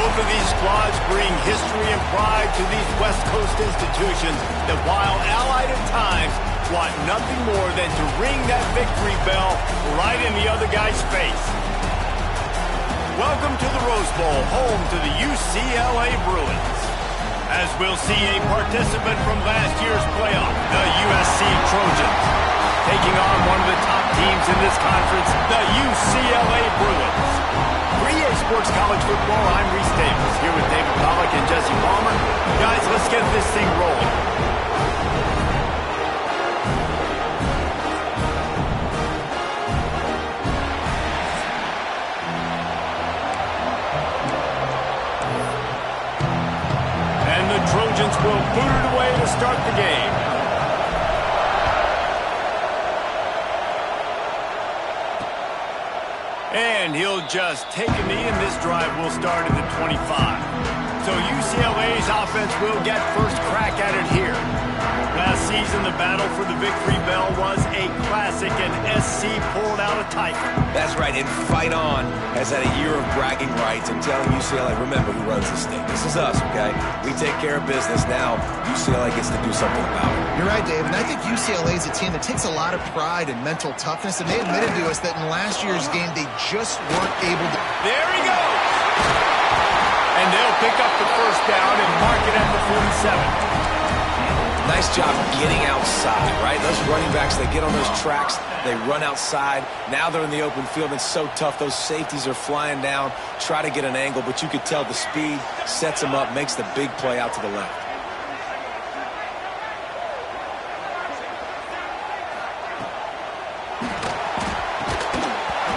Both of these squads bring history and pride to these West Coast institutions that, while allied at times, want nothing more than to ring that victory bell right in the other guy's face. Welcome to the Rose Bowl, home to the UCLA Bruins. As we'll see a participant from last year's playoff, the USC Trojans, taking on one of the top teams in this conference, the UCLA Bruins. For EA Sports College Football, I'm Reese Davis, here with David Pollack and Jesse Palmer. Guys, let's get this thing rolling. Trojans will boot it away to start the game. And he'll just take a knee, and this drive will start at the 25. So UCLA's offense will get first crack at it here. Last season, the battle for the victory bell was a classic, and SC pulled out a tiger. That's right, and Fight On has had a year of bragging rights and telling UCLA, remember who runs this thing. This is us, okay? We take care of business. Now UCLA gets to do something about it. You're right, Dave, and I think UCLA is a team that takes a lot of pride and mental toughness, and they admitted to us that in last year's game, they just weren't able to... There he goes! And they'll pick up the first down and mark it at the 47. Nice job getting outside, right? Those running backs, they get on those tracks, they run outside. Now they're in the open field. It's so tough. Those safeties are flying down, try to get an angle, but you could tell the speed sets them up, makes the big play out to the left.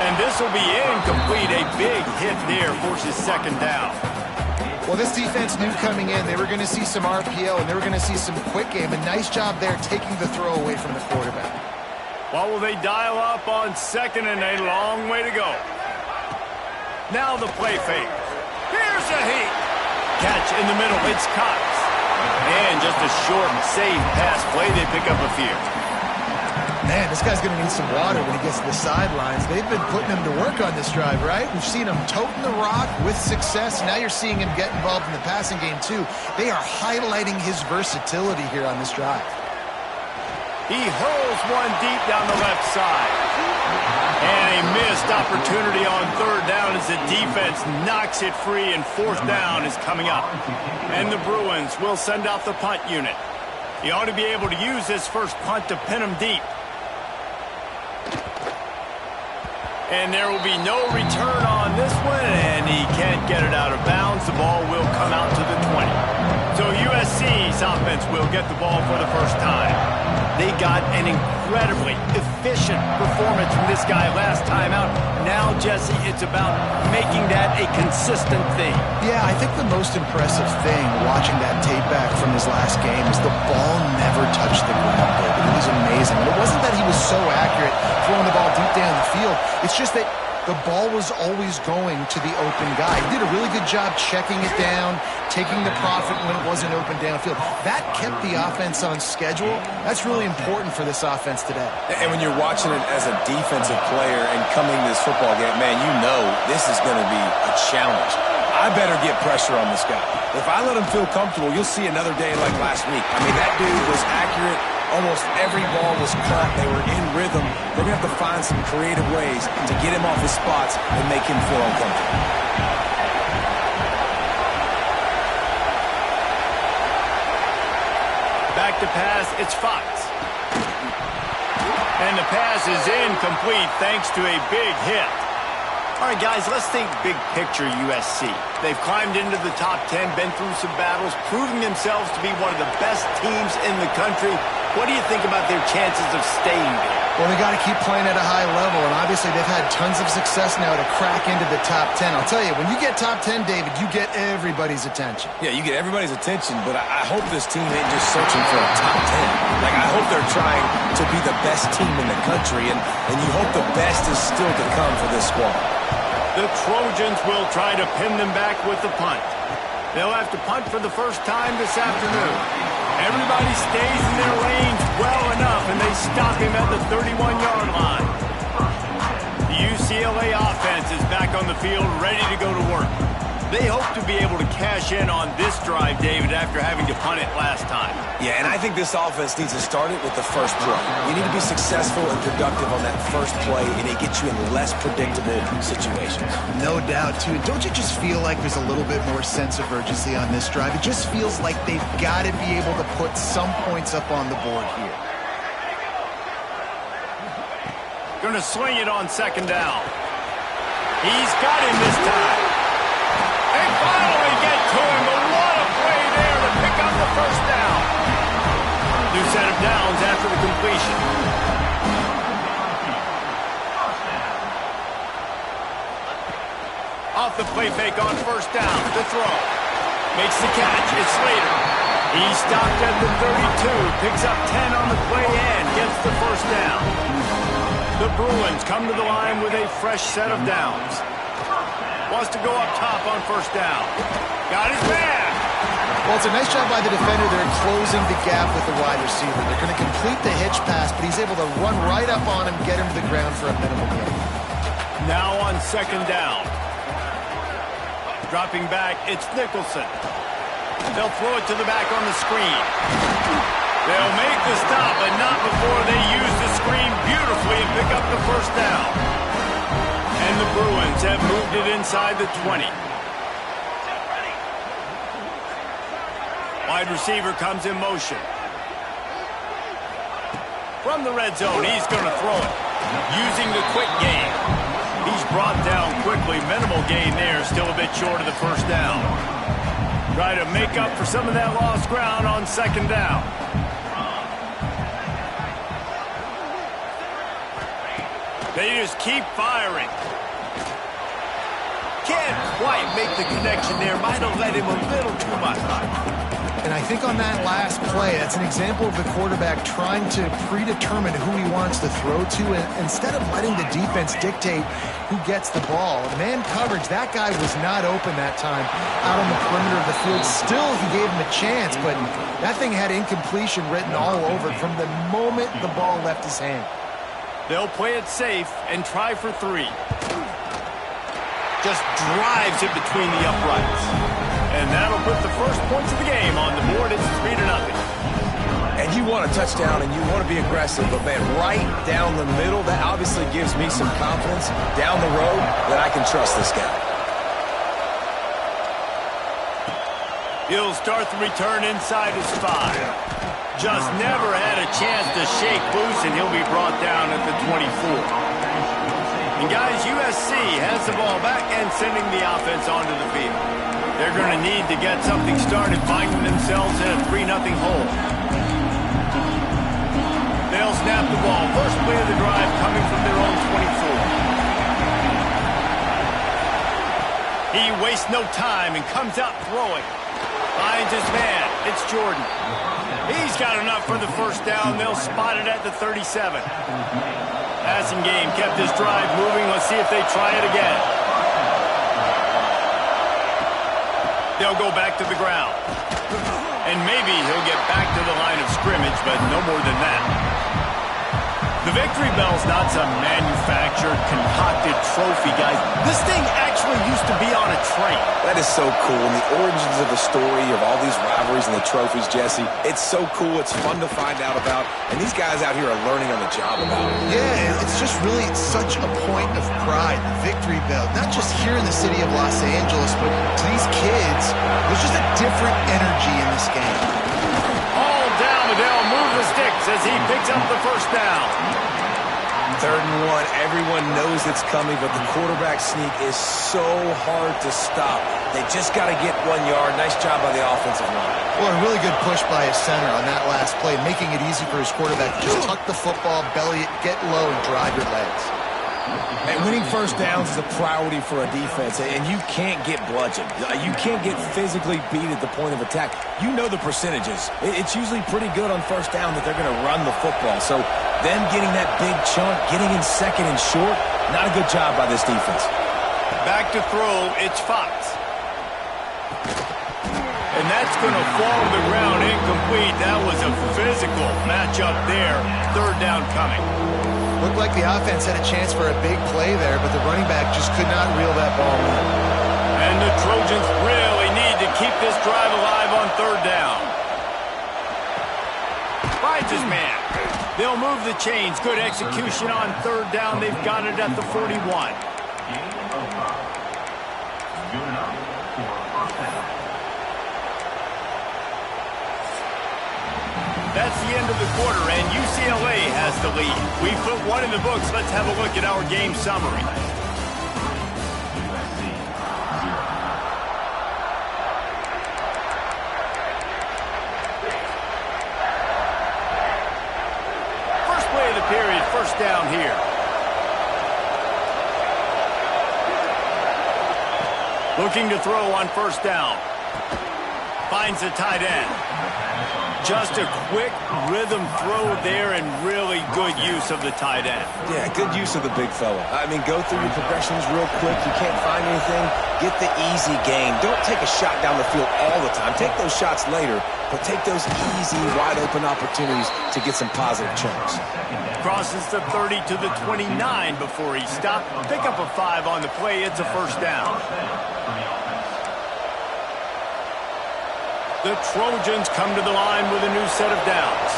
And this will be incomplete. A big hit there forces second down. Well, this defense knew coming in they were going to see some RPO and they were going to see some quick game. A nice job there taking the throw away from the quarterback. What will they dial up on second, and a long way to go? Now the play fake. Here's a heat. Catch in the middle. It's Cox. And just a short, safe pass play. They pick up a few. Man, this guy's going to need some water when he gets to the sidelines. They've been putting him to work on this drive, right? We've seen him toting the rock with success. Now you're seeing him get involved in the passing game, too. They are highlighting his versatility here on this drive. He hurls one deep down the left side. And a missed opportunity on third down as the defense knocks it free, and fourth down is coming up. And the Bruins will send out the punt unit. He ought to be able to use this first punt to pin him deep. And there will be no return on this one, and he can't get it out of bounds. The ball will come out to the 20. So USC's offense will get the ball for the first time. They got an incredibly efficient performance from this guy last time out. Now, Jesse, it's about making that a consistent thing. Yeah, I think the most impressive thing watching that tape back from his last game is the ball never touched the ground, David. It was amazing. And it wasn't that he was so accurate throwing the ball deep down the field. It's just that the ball was always going to the open guy. He did a really good job checking it down, taking the profit when it wasn't open downfield. That kept the offense on schedule. That's really important for this offense today. And when you're watching it as a defensive player and coming to this football game, man, you know this is going to be a challenge. I better get pressure on this guy. If I let him feel comfortable, you'll see another day like last week. I mean, that dude was accurate. Almost every ball was caught. They were in rhythm. They're going to have to find some creative ways to get him off his spots and make him feel uncomfortable. Back to pass, it's Fox. And the pass is incomplete thanks to a big hit. All right, guys, let's think big picture USC. They've climbed into the top 10, been through some battles, proving themselves to be one of the best teams in the country. What do you think about their chances of staying there? Well, they got to keep playing at a high level, and obviously they've had tons of success now to crack into the top 10. I'll tell you, when you get top 10, David, you get everybody's attention. Yeah, you get everybody's attention, but I hope this team ain't just searching for a top 10. Like, I hope they're trying to be the best team in the country, and you hope the best is still to come for this squad. The Trojans will try to pin them back with the punt. They'll have to punt for the first time this afternoon. Everybody stays in their lanes well enough, and they stop him at the 31-yard line. The UCLA offense is back on the field, ready to go to work. They hope to be able to cash in on this drive, David, after having to punt it last time. Yeah, and I think this offense needs to start it with the first play. You need to be successful and productive on that first play, and it gets you in less predictable situations. No doubt, too. Don't you just feel like there's a little bit more sense of urgency on this drive? It just feels like they've got to be able to put some points up on the board here. Going to swing it on second down. He's got him this time. They finally get to him, but what a play there to pick up the first down. New set of downs after the completion. Off the play fake on first down. The throw. Makes the catch. It's Slater. He stopped at the 32. Picks up 10 on the play and gets the first down. The Bruins come to the line with a fresh set of downs. Wants to go up top on first down. Got his man. Well, it's a nice job by the defender. They're closing the gap with the wide receiver. They're going to complete the hitch pass, but he's able to run right up on him, get him to the ground for a minimal gain. Now on second down. Dropping back, it's Nicholson. They'll throw it to the back on the screen. They'll make the stop, but not before they use the screen beautifully and pick up the first down. And the Bruins have moved it inside the 20. Wide receiver comes in motion. From the red zone, he's going to throw it. Using the quick game. He's brought down quickly. Minimal gain there, still a bit short of the first down. Try to make up for some of that lost ground on second down. They just keep firing. Can't quite make the connection there. Might have let him a little too much. And I think on that last play, that's an example of the quarterback trying to predetermine who he wants to throw to, and instead of letting the defense dictate who gets the ball. Man coverage, that guy was not open that time out on the perimeter of the field. Still, he gave him a chance, but that thing had incompletion written all over it from the moment the ball left his hand. They'll play it safe and try for 3. Just drives it between the uprights. And that'll put the first points of the game on the board. It's 3-0. And you want a touchdown and you want to be aggressive, but man, right down the middle, that obviously gives me some confidence down the road that I can trust this guy. He'll start the return inside his 5. Just never had a chance to shake loose, and he'll be brought down at the 24. And guys, USC has the ball back and sending the offense onto the field. They're going to need to get something started, finding themselves in a 3-0 hole. They'll snap the ball. First play of the drive coming from their own 24. He wastes no time and comes out throwing. Finds his man. It's Jordan. He's got enough for the first down. They'll spot it at the 37. Passing game kept this drive moving. Let's see if they try it again. They'll go back to the ground. And maybe he'll get back to the line of scrimmage, but no more than that. The victory bell's not some manufactured, concocted trophy, guys. This thing actually used to be on a train. That is so cool. And the origins of the story of all these rivalries and the trophies, Jesse, it's so cool. It's fun to find out about. And these guys out here are learning on the job about it. Yeah, it's just really such a point of pride, the victory bell. Not just here in the city of Los Angeles, but to these kids, there's just a different energy in this game. All down, they'll move the sticks as he picks up the first down. 3rd and 1, everyone knows it's coming, but the quarterback sneak is so hard to stop. They just got to get 1 yard. Nice job by the offensive line. Well, a really good push by his center on that last play, making it easy for his quarterback to just tuck the football, belly it, get low, and drive your legs. And winning first downs is a priority for a defense, and you can't get bludgeoned. You can't get physically beat at the point of attack. You know the percentages. It's usually pretty good on first down that they're going to run the football. So them getting that big chunk, getting in second and short, not a good job by this defense. Back to throw, it's Fox. And that's going to fall to the ground incomplete. That was a physical matchup there. 3rd down coming. Looked like the offense had a chance for a big play there, but the running back just could not reel that ball in. And the Trojans really need to keep this drive alive on third down. Finds his man. They'll move the chains. Good execution on third down. They've got it at the 41. That's the end of the quarter, and UCLA has the lead. We put one in the books. Let's have a look at our game summary. First play of the period, first down here. Looking to throw on first down. Finds the tight end. Just a quick rhythm throw there and really good use of the tight end. Yeah, good use of the big fella. I mean, go through your progressions real quick. You can't find anything. Get the easy gain. Don't take a shot down the field all the time. Take those shots later, but take those easy, wide-open opportunities to get some positive chunks. Crosses the 30 to the 29 before he stopped. Pick up a 5 on the play. It's a first down. The Trojans come to the line with a new set of downs.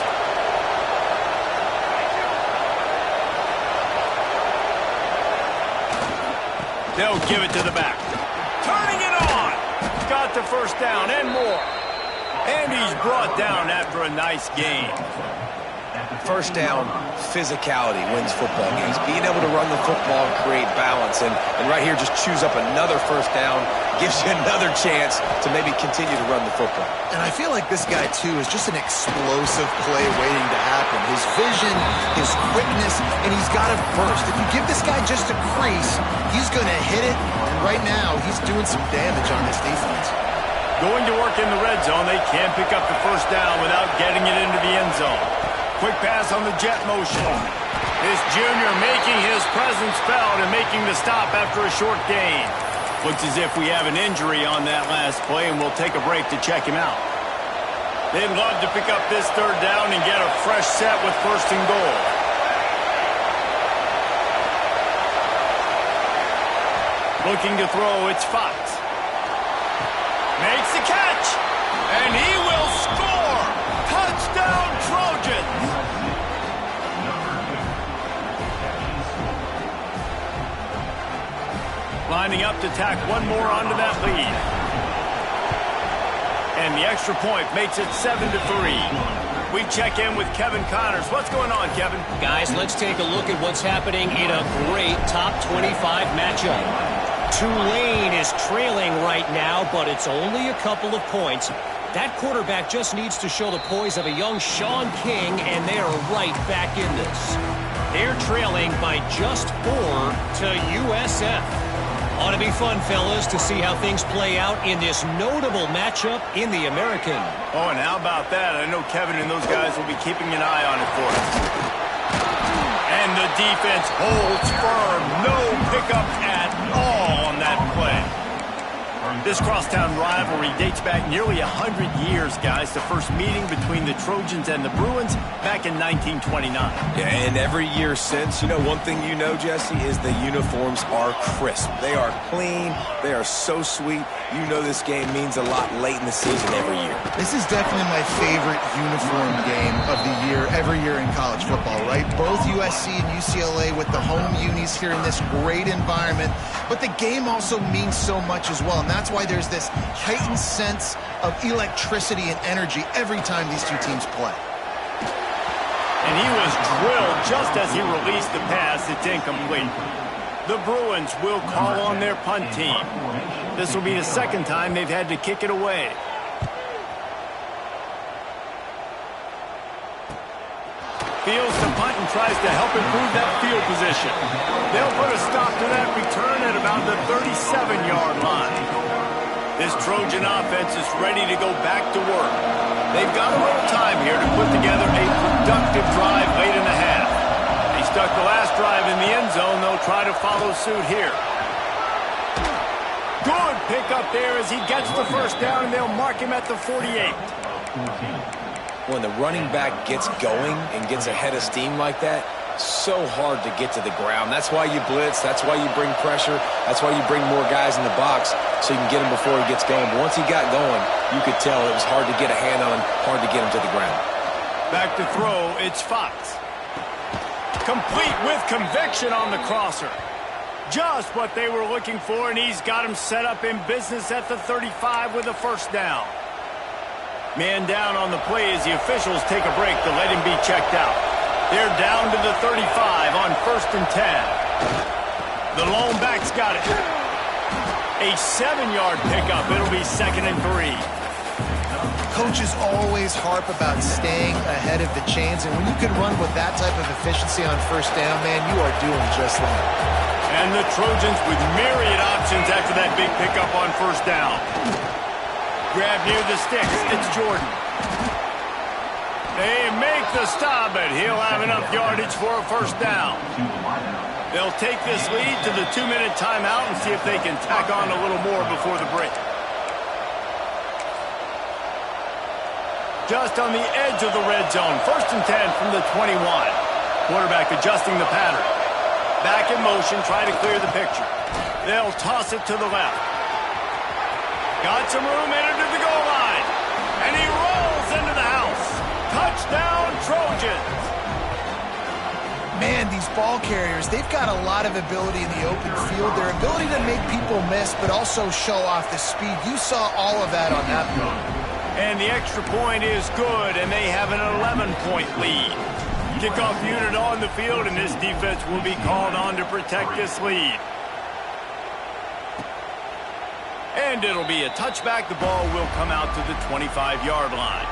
They'll give it to the back. Turning it on. Got the first down and more. And he's brought down after a nice gain. First down, physicality wins football games. Being able to run the football and create balance. And right here, just choose up another first down. Gives you another chance to maybe continue to run the football. And I feel like this guy, too, is just an explosive play waiting to happen. His vision, his quickness, and he's got it first. If you give this guy just a crease, he's going to hit it. And right now, he's doing some damage on this defense. Going to work in the red zone. They can't pick up the first down without getting it into the end zone. Quick pass on the jet motion. This junior making his presence felt and making the stop after a short gain. Looks as if we have an injury on that last play, and we'll take a break to check him out. They'd love to pick up this third down and get a fresh set with first and goal. Looking to throw, it's Fox. Makes the catch, and he will score! Touchdown, Trojans! Lining up to tack one more onto that lead. And the extra point makes it 7-3. We check in with Kevin Connors. What's going on, Kevin? Guys, let's take a look at what's happening in a great top 25 matchup. Tulane is trailing right now, but it's only a couple of points. That quarterback just needs to show the poise of a young Sean King, and they are right back in this. They're trailing by just 4 to USF. Ought to be fun, fellas, to see how things play out in this notable matchup in the American. Oh, and how about that? I know Kevin and those guys will be keeping an eye on it for us. And the defense holds firm. No pickup at all on that play. This crosstown rivalry dates back nearly 100 years, guys. The first meeting between the Trojans and the Bruins back in 1929. Yeah, and every year since, you know, one thing you know, Jesse, is the uniforms are crisp. They are clean. They are so sweet. You know this game means a lot late in the season every year. This is definitely my favorite uniform game of the year, every year in college football, right? Both USC and UCLA with the home unis here in this great environment. But the game also means so much as well, and that's why there's this heightened sense of electricity and energy every time these two teams play. And he was drilled just as he released the pass. It's incomplete. The Bruins will call on their punt team. This will be the second time they've had to kick it away. Fields to punt and tries to help improve that field position. They'll put a stop to that return at about the 37-yard line. This Trojan offense is ready to go back to work. They've got a little time here to put together a productive drive late in the half. They stuck the last drive in the end zone. They'll try to follow suit here. Good pickup there as he gets the first down, and they'll mark him at the 48. When the running back gets going and gets ahead of steam like that, So hard to get to the ground. That's why you blitz. That's why you bring pressure. That's why you bring more guys in the box so you can get him before he gets going. But once he got going, you could tell it was hard to get a hand on him, hard to get him to the ground. Back to throw, it's Fox. Complete with conviction on the crosser. Just what they were looking for, and he's got him set up in business at the 35 with a first down. Man down on the play as the officials take a break to let him be checked out. They're down to the 35 on 1st and 10. The lone back's got it. A 7-yard pickup. It'll be 2nd and 3. Coaches always harp about staying ahead of the chains, and when you can run with that type of efficiency on 1st down, man, you are doing just that. And the Trojans with myriad options after that big pickup on 1st down. Grab near the sticks. It's Jordan. They make the stop, but he'll have enough yardage for a 1st down. They'll take this lead to the 2-minute timeout and see if they can tack on a little more before the break. Just on the edge of the red zone. 1st and 10 from the 21. Quarterback adjusting the pattern. Back in motion, try to clear the picture. They'll toss it to the left. Got some room, entered to the goal line. And he rolls into the house. Touchdown, Trojans. Man, these ball carriers, they've got a lot of ability in the open field. Their ability to make people miss, but also show off the speed. You saw all of that on that play. And the extra point is good, and they have an 11-point lead. Kickoff unit on the field, and this defense will be called on to protect this lead. And it'll be a touchback. The ball will come out to the 25-yard line.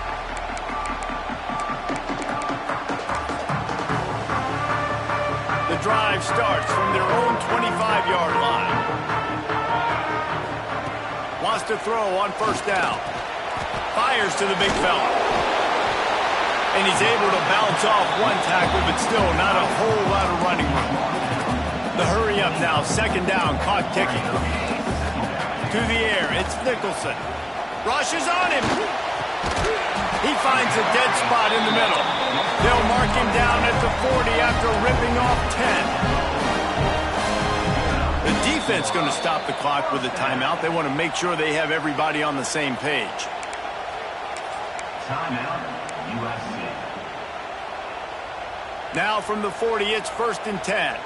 The drive starts from their own 25-yard line. Wants to throw on 1st down. Fires to the big fella. And he's able to bounce off one tackle, but still not a whole lot of running room. The hurry up now, 2nd down, clock ticking. To the air, it's Nicholson. Rushes on him. He finds a dead spot in the middle. They'll mark him down at the 40 after ripping off 10. The defense going to stop the clock with a timeout. They want to make sure they have everybody on the same page. Timeout, USC. Now from the 40, it's 1st and 10.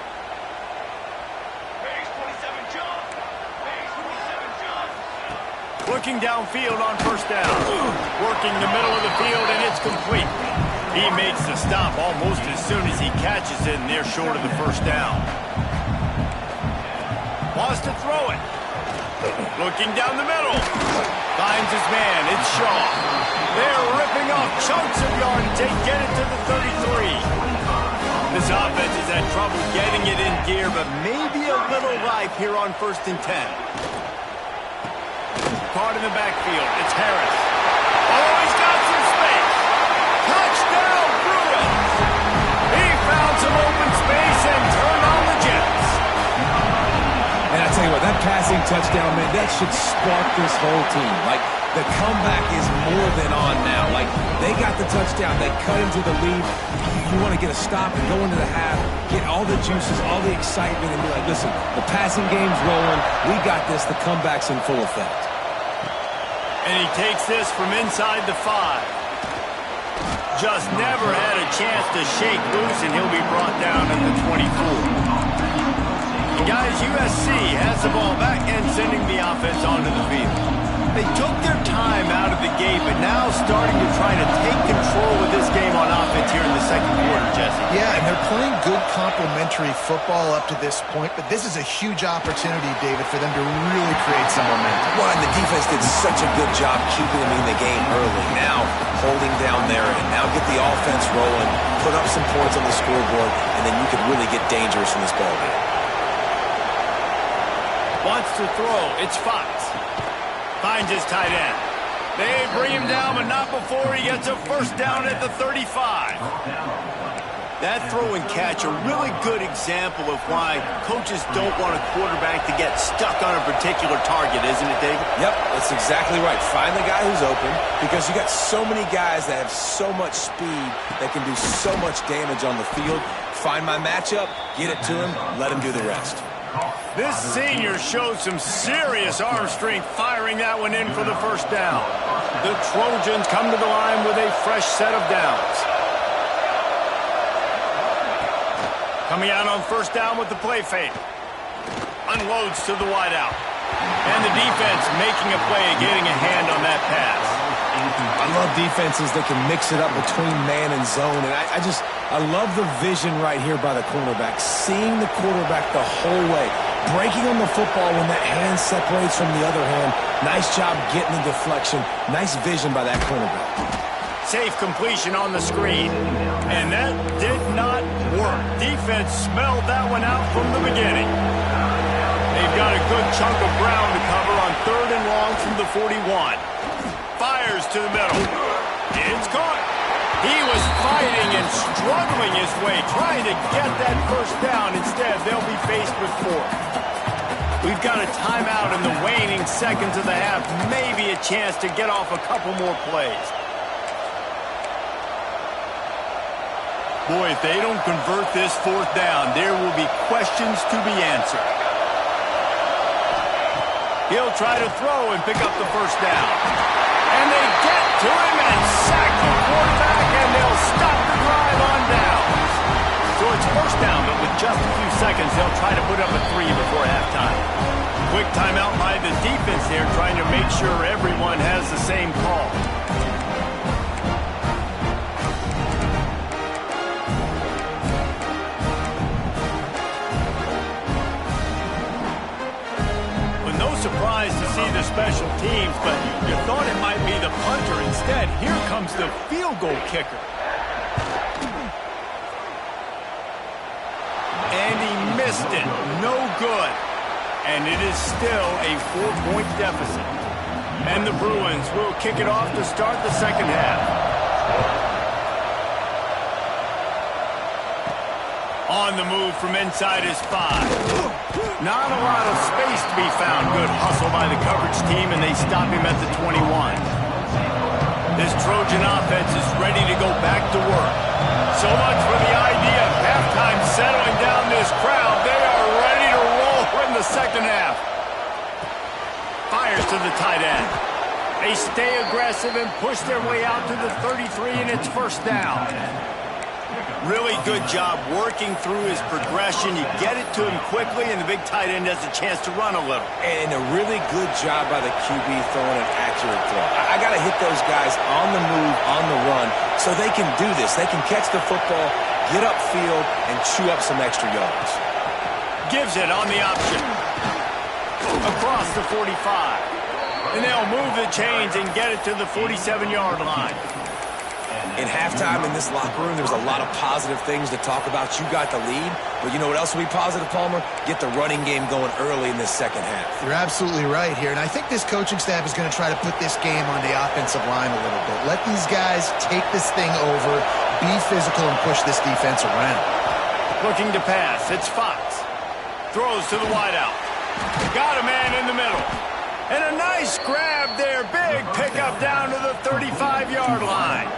Looking downfield on 1st down. Working the middle of the field, and it's complete. He makes the stop almost as soon as he catches it, and they're short of the 1st down. Wants to throw it. Looking down the middle. Finds his man. It's Shaw. They're ripping off chunks of yardage. They get it to the 33. This offense has had trouble getting it in gear, but maybe a little life here on 1st and 10. Caught in the backfield. It's Harris. Oh, he's got some space. Touchdown, Bruins. He found some open space and turned on the Jets. And I tell you what, that passing touchdown, man, that should spark this whole team. Like, the comeback is more than on now. Like, they got the touchdown. They cut into the lead. You want to get a stop and go into the half, get all the juices, all the excitement, and be like, listen, the passing game's rolling. We got this. The comeback's in full effect. And he takes this from inside the 5. Just never had a chance to shake loose, and he'll be brought down at the 24. Guys, USC has the ball back and sending the offense onto the field. They took their time out of the gate, but now starting to try to take control of this game on offense here in the 2nd quarter, Jesse. Yeah, and they're playing good complementary football up to this point, but this is a huge opportunity, David, for them to really create some momentum. Well, and the defense did such a good job keeping them in the game early. Now, holding down there, and now get the offense rolling, put up some points on the scoreboard, and then you could really get dangerous in this ball game. Wants to throw. It's Fox. Finds his tight end. They bring him down, but not before he gets a 1st down at the 35. That throw and catch, a really good example of why coaches don't want a quarterback to get stuck on a particular target, isn't it, David? Yep, that's exactly right. Find the guy who's open, because you got so many guys that have so much speed that can do so much damage on the field. Find my matchup, get it to him, let him do the rest. This senior showed some serious arm strength firing that one in for the first down. The Trojans come to the line with a fresh set of downs. Coming out on first down with the play fake. Unloads to the wideout. And the defense making a play, getting a hand on that pass. I love defenses that can mix it up between man and zone, and I love the vision right here by the cornerback, seeing the quarterback the whole way, breaking on the football when that hand separates from the other hand. Nice job getting the deflection. Nice vision by that cornerback. Safe completion on the screen. And that did not work. Defense smelled that one out from the beginning. They've got a good chunk of ground to cover on 3rd and long from the 41. Fires to the middle. It's caught. He was fighting and struggling his way, trying to get that first down. Instead, they'll be faced with 4th. We've got a timeout in the waning seconds of the half. Maybe a chance to get off a couple more plays. Boy, if they don't convert this 4th down, there will be questions to be answered. He'll try to throw and pick up the first down. And they get to him and sack the quarterback, and they'll stop the drive on downs. So it's first down, but with just a few seconds, they'll try to put up a 3 before halftime. Quick timeout by the defense there, trying to make sure everyone has the same call. Surprised to see the special teams, but you thought it might be the punter. Instead, here comes the field goal kicker. And he missed it. No good. And it is still a 4-point deficit. And the Bruins will kick it off to start the second half. On the move from inside his 5. Not a lot of space to be found. Good hustle by the coverage team, and they stop him at the 21. This Trojan offense is ready to go back to work. So much for the idea of halftime settling down this crowd. They are ready to roll in the second half. Fires to the tight end. They stay aggressive and push their way out to the 33, and it's first down. Really good job working through his progression. You get it to him quickly, and the big tight end has a chance to run a little. And a really good job by the QB throwing an accurate throw. I got to hit those guys on the move, on the run, so they can do this. They can catch the football, get upfield, and chew up some extra yards. Gives it on the option. Across the 45. And they'll move the chains and get it to the 47-yard line. In halftime in this locker room, there's a lot of positive things to talk about. You got the lead, but you know what else will be positive, Palmer? Get the running game going early in this second half. You're absolutely right here, and I think this coaching staff is going to try to put this game on the offensive line a little bit. Let these guys take this thing over, be physical, and push this defense around. Looking to pass, it's Fox. Throws to the wideout. Got a man in the middle. And a nice grab there, big pickup down to the 35-yard line.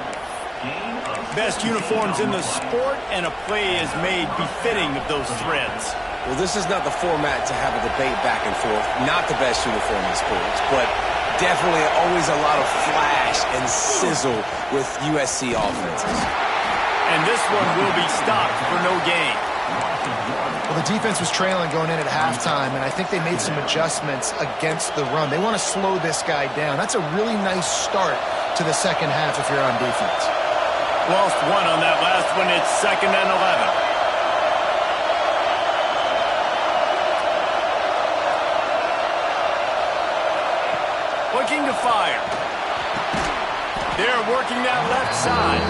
Best uniforms in the sport, and a play is made befitting of those threads. Well, this is not the format to have a debate back and forth. Not the best uniform in sports, but definitely always a lot of flash and sizzle with USC offenses. And this one will be stopped for no gain. Well, the defense was trailing going in at halftime, and I think they made some adjustments against the run. They want to slow this guy down. That's a really nice start to the second half if you're on defense. Lost one on that last one. It's 2nd and 11. Looking to fire. They're working that left side.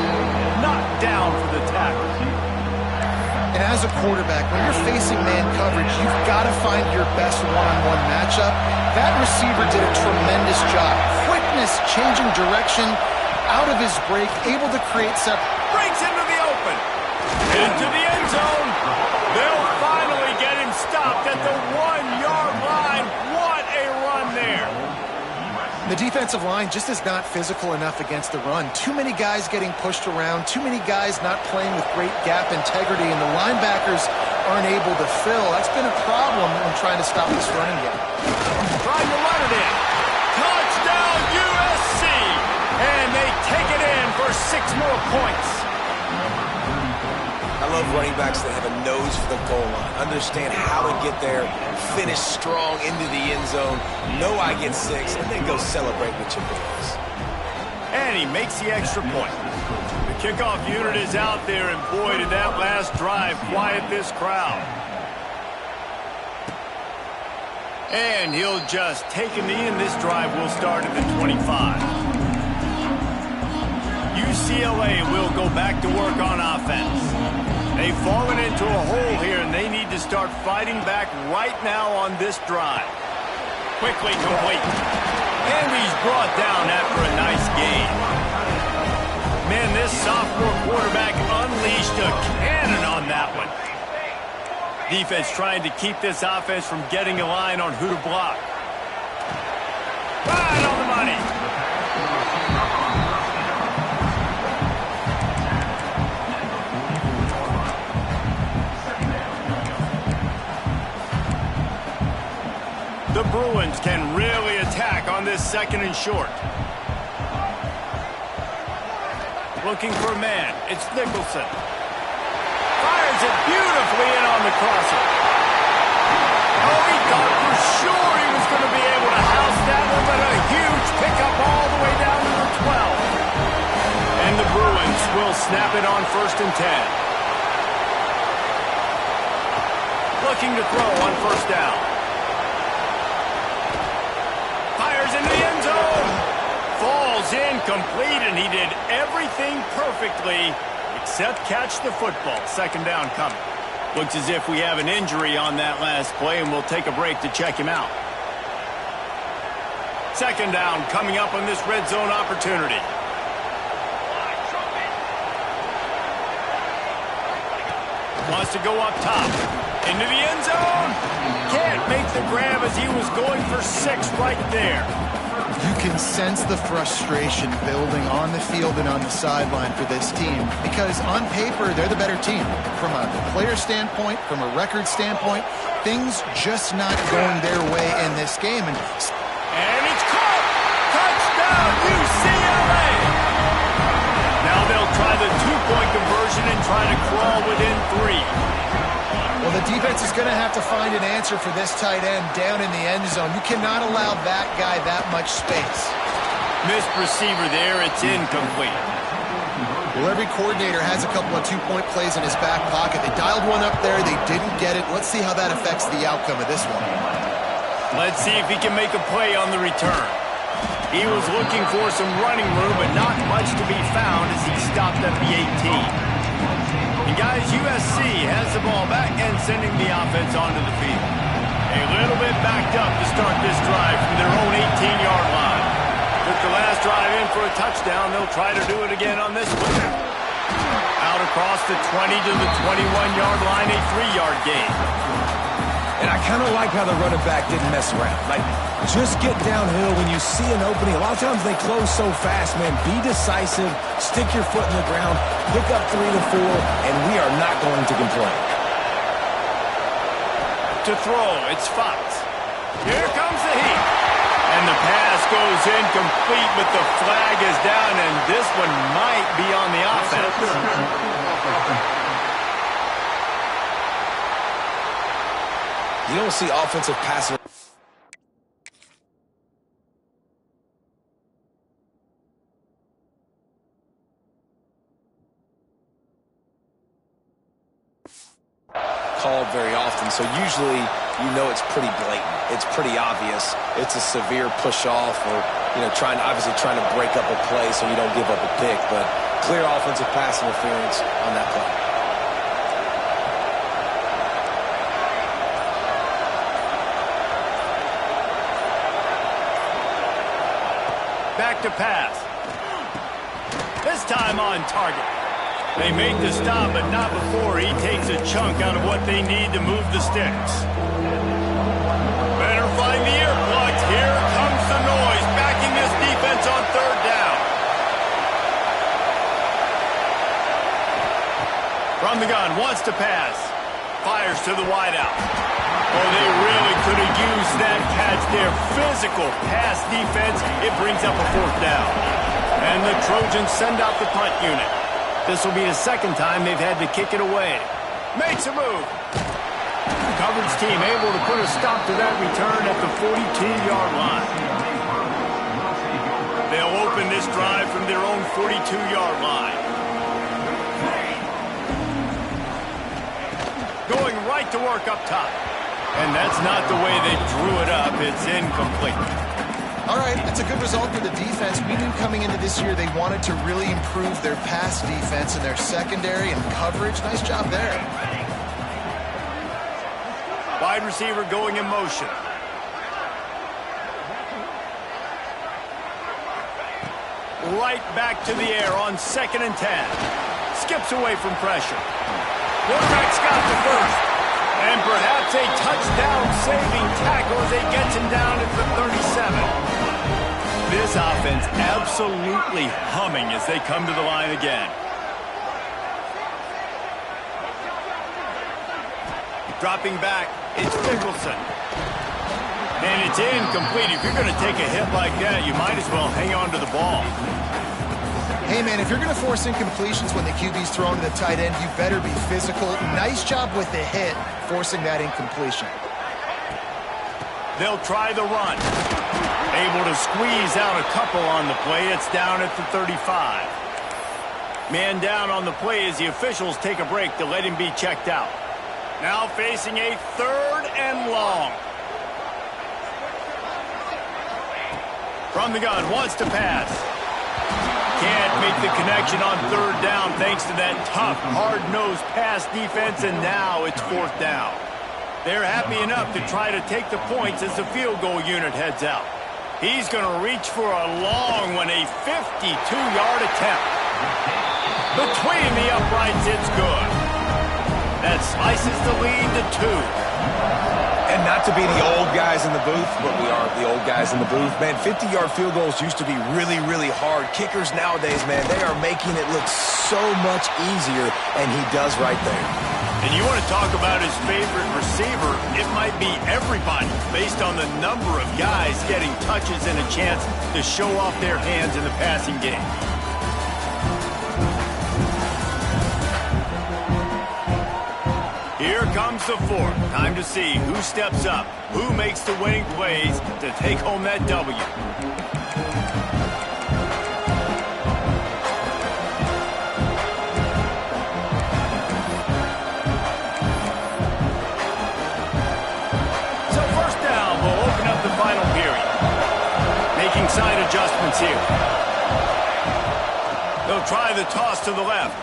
Knocked down for the tackle. And as a quarterback, when you're facing man coverage, you've got to find your best one-on-one matchup. That receiver did a tremendous job. Quickness, changing direction, out of his break, able to create breaks into the open. into the end zone. They'll finally get him stopped at the 1-yard line. What a run there. The defensive line just is not physical enough against the run. Too many guys getting pushed around, too many guys not playing with great gap integrity, and the linebackers aren't able to fill. That's been a problem when trying to stop this running game. Trying to run it in. Touchdown USC! And they take it in for 6 more points. I love running backs that have a nose for the goal line, understand how to get there, finish strong into the end zone, know I get 6, and then go celebrate with your boys. And he makes the extra point. The kickoff unit is out there, and boy, did that last drive quiet this crowd. And he'll just take him in. This drive will start at the 25. UCLA will go back to work on offense. They've fallen into a hole here, and they need to start fighting back right now on this drive. Quickly complete. And he's brought down after a nice gain. Man, this sophomore quarterback unleashed a cannon on that one. Defense trying to keep this offense from getting a line on who to block. Right on the money. The Bruins can really attack on this 2nd and short. Looking for a man. It's Nicholson. Fires it beautifully in on the crosser. Oh, he thought for sure he was going to be able to house that one, but a huge pickup all the way down to the 12. And the Bruins will snap it on 1st and 10. Looking to throw on 1st down. Fires into the end zone. Falls incomplete, and he did everything perfectly except catch the football. 2nd down coming. Looks as if we have an injury on that last play, and we'll take a break to check him out. 2nd down coming up on this red zone opportunity. Wants to go up top. Into the end zone. Can't make the grab as he was going for 6 right there. You can sense the frustration building on the field and on the sideline for this team because on paper, they're the better team. From a player standpoint, from a record standpoint, things just not going their way in this game. And it's caught! Touchdown, UCLA! Now they'll try the 2-point conversion and try to crawl within 3. Well, the defense is going to have to find an answer for this tight end down in the end zone. You cannot allow that guy that much space. Missed receiver there. It's incomplete. Well, every coordinator has a couple of 2-point plays in his back pocket. They dialed one up there. They didn't get it. Let's see how that affects the outcome of this one. Let's see if he can make a play on the return. He was looking for some running room, but not much to be found as he stopped at the 18. And guys, USC has the ball back and sending the offense onto the field. A little bit backed up to start this drive from their own 18-yard line. Took the last drive in for a touchdown. They'll try to do it again on this one. Out across the 20 to the 21-yard line, a 3-yard gain. And I kind of like how the running back didn't mess around. Like, just get downhill when you see an opening. A lot of times they close so fast, man. Be decisive, stick your foot in the ground, pick up 3 to 4, and we are not going to complain. To throw, it's Fox. Here comes the heat. And the pass goes incomplete, but the flag is down, and this one might be on the offense. You don't see offensive passing. Called very often, so usually you know it's pretty blatant. It's pretty obvious. It's a severe push off, or trying to break up a play so you don't give up a pick. But clear offensive pass interference on that play. Back to pass. This time on target. They make the stop, but not before he takes a chunk out of what they need to move the sticks. Better find the earplugs. Here comes the noise, backing this defense on third down. From the gun, wants to pass. Fires to the wideout. Oh, they really could have used that catch there. Physical pass defense. It brings up a fourth down. And the Trojans send out the punt unit. This will be the second time they've had to kick it away. Makes a move. Coverage team able to put a stop to that return at the 42-yard line. They'll open this drive from their own 42-yard line. Going right to work up top. And that's not the way they drew it up. It's incomplete. All right, that's a good result for the defense. We knew coming into this year they wanted to really improve their pass defense and their secondary and coverage. Nice job there. Wide receiver going in motion. Right back to the air on 2nd and 10. Skips away from pressure. Quarterback's got the first. And perhaps a touchdown-saving tackle as he gets him down at the 37. This offense absolutely humming as they come to the line again. Dropping back, it's Mickelson. And it's incomplete. If you're going to take a hit like that, you might as well hang on to the ball. Hey, man, if you're going to force incompletions when the QB's thrown to the tight end, you better be physical. Nice job with the hit, forcing that incompletion. They'll try the run. Able to squeeze out a couple on the play. It's down at the 35. Man down on the play as the officials take a break to let him be checked out. Now facing a 3rd and long. From the gun, wants to pass. Can't make the connection on 3rd down thanks to that tough, hard-nosed pass defense, and now it's 4th down. They're happy enough to try to take the points as the field goal unit heads out. He's going to reach for a long one, a 52-yard attempt. Between the uprights, it's good. That slices the lead to 2. And not to be the old guys in the booth, but we are the old guys in the booth. Man, 50-yard field goals used to be really, really hard. Kickers nowadays, man, they are making it look so much easier, and he does right there. And you want to talk about his favorite receiver, it might be everybody based on the number of guys getting touches and a chance to show off their hands in the passing game. Here comes the 4th. Time to see who steps up, who makes the winning plays to take home that W. So 1st down will open up the final period. Making side adjustments here. They'll try the toss to the left.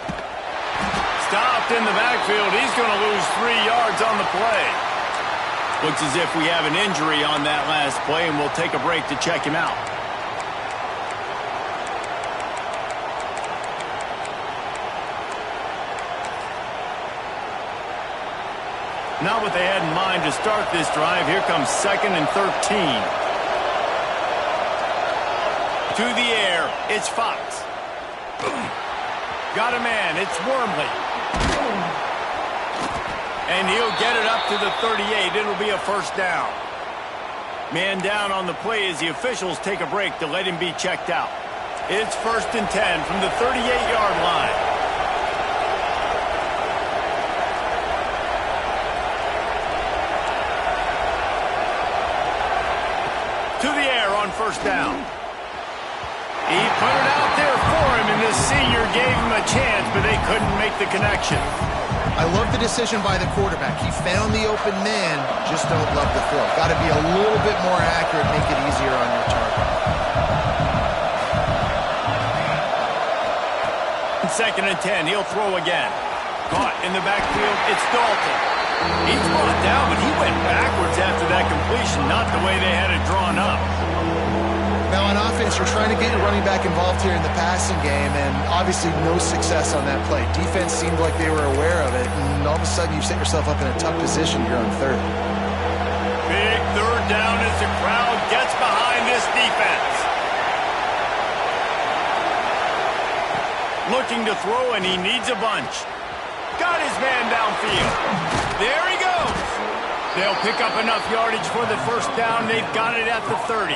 Stopped in the backfield. He's going to lose 3 yards on the play. Looks as if we have an injury on that last play, and we'll take a break to check him out. Not what they had in mind to start this drive. Here comes 2nd and 13. To the air, it's Fox. Got a man, it's Wormley. And he'll get it up to the 38. It'll be a 1st down. Man down on the play as the officials take a break to let him be checked out. It's 1st and 10 from the 38-yard line. To the air on 1st down. He put it out there for him, and the senior gave him a chance, but they couldn't make the connection. I love the decision by the quarterback. He found the open man, just don't love the throw. Got to be a little bit more accurate, make it easier on your target. 2nd and 10, he'll throw again. Caught in the backfield, it's Dalton. He's brought down, but he went backwards after that completion, not the way they had it drawn up. Now, on offense, you're trying to get your running back involved here in the passing game, and obviously no success on that play. Defense seemed like they were aware of it, and all of a sudden you set yourself up in a tough position here on third. Big third down as the crowd gets behind this defense. Looking to throw, and he needs a bunch. Got his man downfield. There he goes. They'll pick up enough yardage for the first down. They've got it at the 30.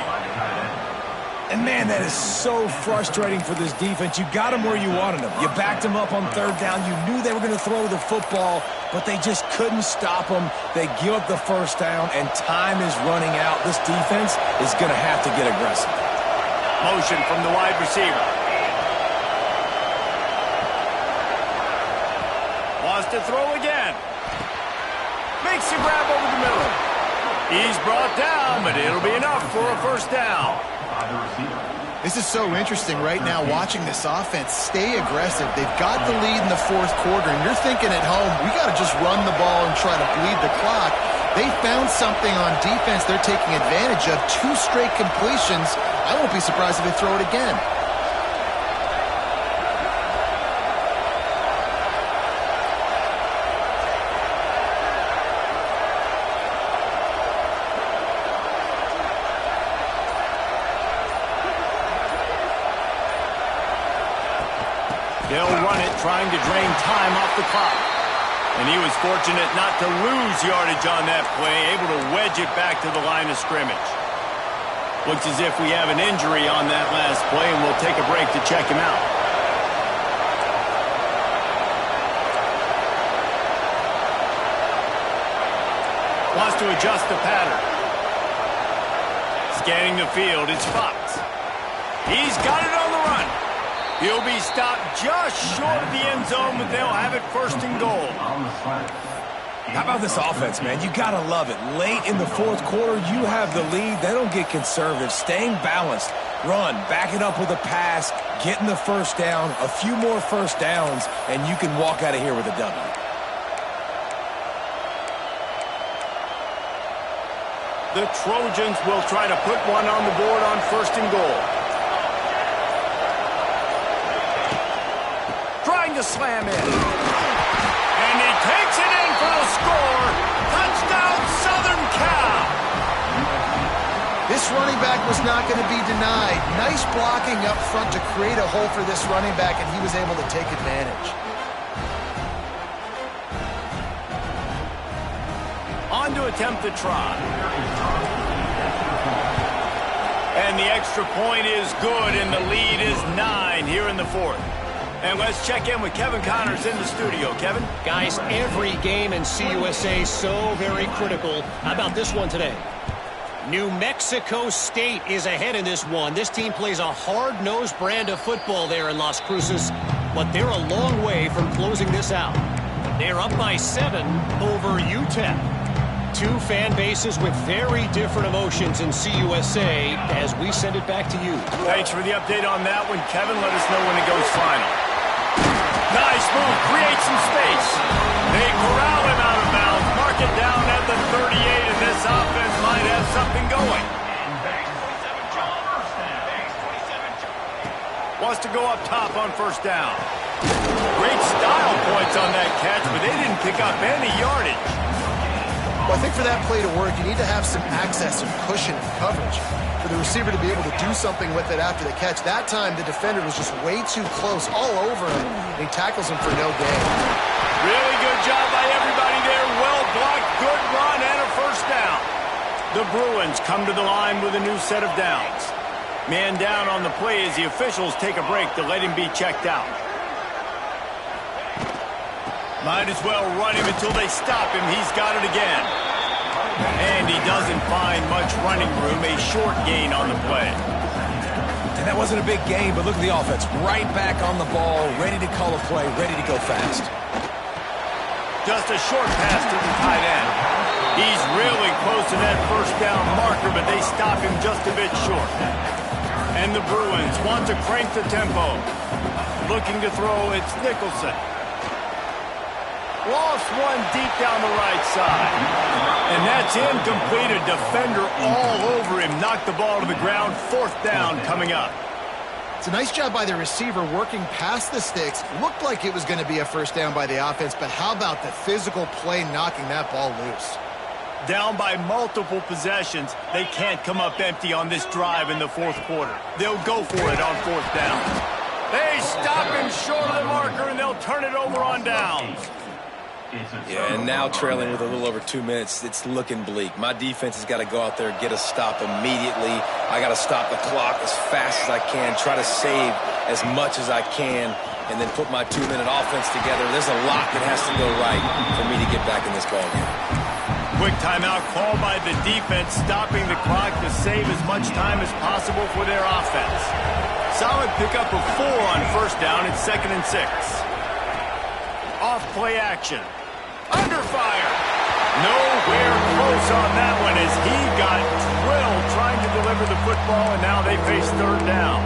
And, man, that is so frustrating for this defense. You got them where you wanted them. You backed them up on third down. You knew they were going to throw the football, but they just couldn't stop them. They give up the first down, and time is running out. This defense is going to have to get aggressive. Motion from the wide receiver. Wants to throw again. Makes a grab over the middle. He's brought down, but it'll be enough for a first down. This is so interesting right now, watching this offense stay aggressive. They've got the lead in the fourth quarter, and you're thinking at home, we got to just run the ball and try to bleed the clock. They found something on defense they're taking advantage of. 2 straight completions. I won't be surprised if they throw it again. They'll run it, trying to drain time off the clock. And he was fortunate not to lose yardage on that play, able to wedge it back to the line of scrimmage. Looks as if we have an injury on that last play, and we'll take a break to check him out. Wants to adjust the pattern. Scanning the field, it's Fox. He's got it on the run. He'll be stopped just short of the end zone, but they'll have it first and goal. How about this offense, man? You got to love it. Late in the fourth quarter, you have the lead. They don't get conservative. Staying balanced. Run, back it up with a pass, getting the first down, a few more first downs, and you can walk out of here with a W. The Trojans will try to put one on the board on first and goal. Trying to slam in. And he takes it in for the score. Touchdown, Southern Cal. This running back was not going to be denied. Nice blocking up front to create a hole for this running back, and he was able to take advantage. On to attempt the try. And the extra point is good, and the lead is 9 here in the fourth. And let's check in with Kevin Connors in the studio. Kevin? Guys, every game in CUSA so very critical. How about this one today? New Mexico State is ahead in this one. This team plays a hard-nosed brand of football there in Las Cruces, but they're a long way from closing this out. They're up by 7 over UTEP. 2 fan bases with very different emotions in CUSA as we send it back to you. Thanks for the update on that one, Kevin. Let us know when it goes final. Nice move. Create some space. They corral him out of bounds. Mark it down at the 38, and this offense might have something going. Wants to go up top on first down. Great style points on that catch, but they didn't pick up any yardage. Well, I think for that play to work, you need to have some access and cushion and coverage for the receiver to be able to do something with it after the catch. That time, the defender was just way too close, all over him, and he tackles him for no gain. Really good job by everybody there. Well blocked, good run, and a first down. The Bruins come to the line with a new set of downs. Man down on the play as the officials take a break to let him be checked out. Might as well run him until they stop him. He's got it again. And he doesn't find much running room. A short gain on the play. And that wasn't a big gain, but look at the offense. Right back on the ball, ready to call a play, ready to go fast. Just a short pass to the tight end. He's really close to that first down marker, but they stop him just a bit short. And the Bruins want to crank the tempo. Looking to throw, it's Nicholson. Lost one deep down the right side. And that's incomplete. A defender all over him. Knocked the ball to the ground. 4th down coming up. It's a nice job by the receiver working past the sticks. Looked like it was going to be a 1st down by the offense, but how about the physical play knocking that ball loose? Down by multiple possessions. They can't come up empty on this drive in the 4th quarter. They'll go for it on 4th down. They stop him short of the marker, and they'll turn it over on downs. Yeah, and now trailing with a little over 2 minutes, it's looking bleak. My defense has got to go out there and get a stop immediately. I got to stop the clock as fast as I can, try to save as much as I can, and then put my 2-minute offense together. There's a lot that has to go right for me to get back in this ballgame. Quick timeout called by the defense, stopping the clock to save as much time as possible for their offense. Solid pickup of 4 on 1st down. It's 2nd and 6. Off play action. Under fire. Nowhere close on that one as he got drilled trying to deliver the football, and now they face 3rd down.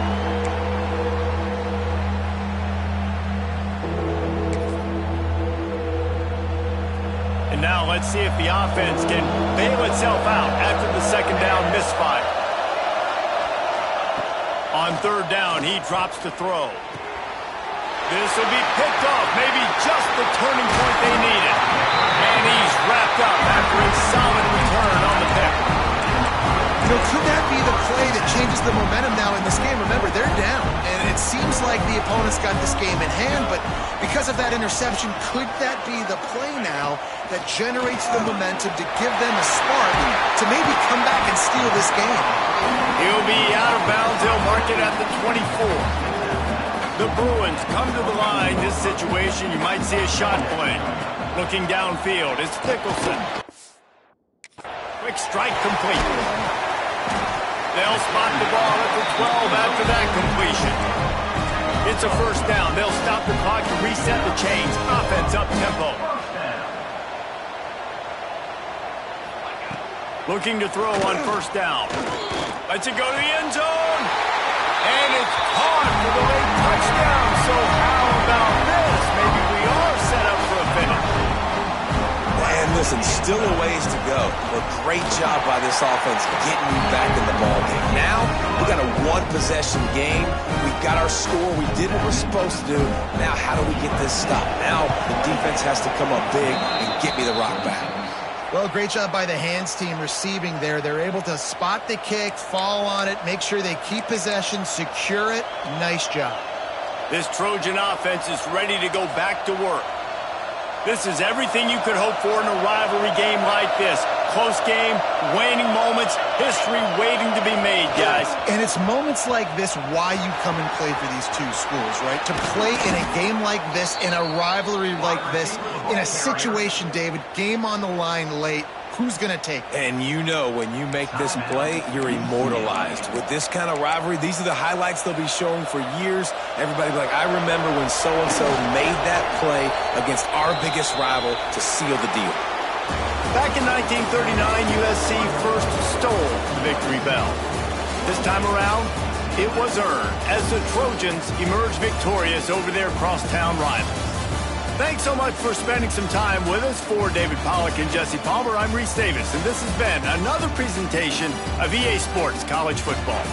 And now let's see if the offense can bail itself out after the 2nd down misfire. On 3rd down, he drops to throw. This will be picked off, maybe just the turning point they needed. And he's wrapped up after a solid return on the pick. You know, could that be the play that changes the momentum now in this game? Remember, they're down, and it seems like the opponent's got this game in hand, but because of that interception, could that be the play now that generates the momentum to give them a spark to maybe come back and steal this game? He'll be out of bounds. They'll mark it at the 24. The Bruins come to the line. This situation, you might see a shot play. Looking downfield, it's Nicholson. Quick strike complete. They'll spot the ball at the 12 after that completion. It's a 1st down. They'll stop the clock to reset the chains. Offense up tempo. Looking to throw on 1st down. Lets it go to the end zone. And it's caught for the late touchdown. So how about this? Maybe we are set up for a finish. And listen, still a ways to go. But great job by this offense getting you back in the ballgame. Now, we got a 1-possession game. We got our score. We did what we're supposed to do. Now, how do we get this stop? Now, the defense has to come up big and get me the rock back. Well, great job by the hands team receiving there. They're able to spot the kick, fall on it, make sure they keep possession, secure it. Nice job. This Trojan offense is ready to go back to work. This is everything you could hope for in a rivalry game like this. Close game, waning moments, history waiting to be made, guys. And it's moments like this why you come and play for these two schools, right? To play in a game like this, in a rivalry like this, in a situation, David, game on the line late, who's going to take it? And you know when you make this play, you're immortalized. With this kind of rivalry, these are the highlights they'll be showing for years. Everybody will be like, I remember when so-and-so made that play against our biggest rival to seal the deal. Back in 1939, USC first stole the victory bell. This time around, it was earned as the Trojans emerged victorious over their crosstown rivals. Thanks so much for spending some time with us. For David Pollack and Jesse Palmer, I'm Reese Davis, and this has been another presentation of EA Sports College Football.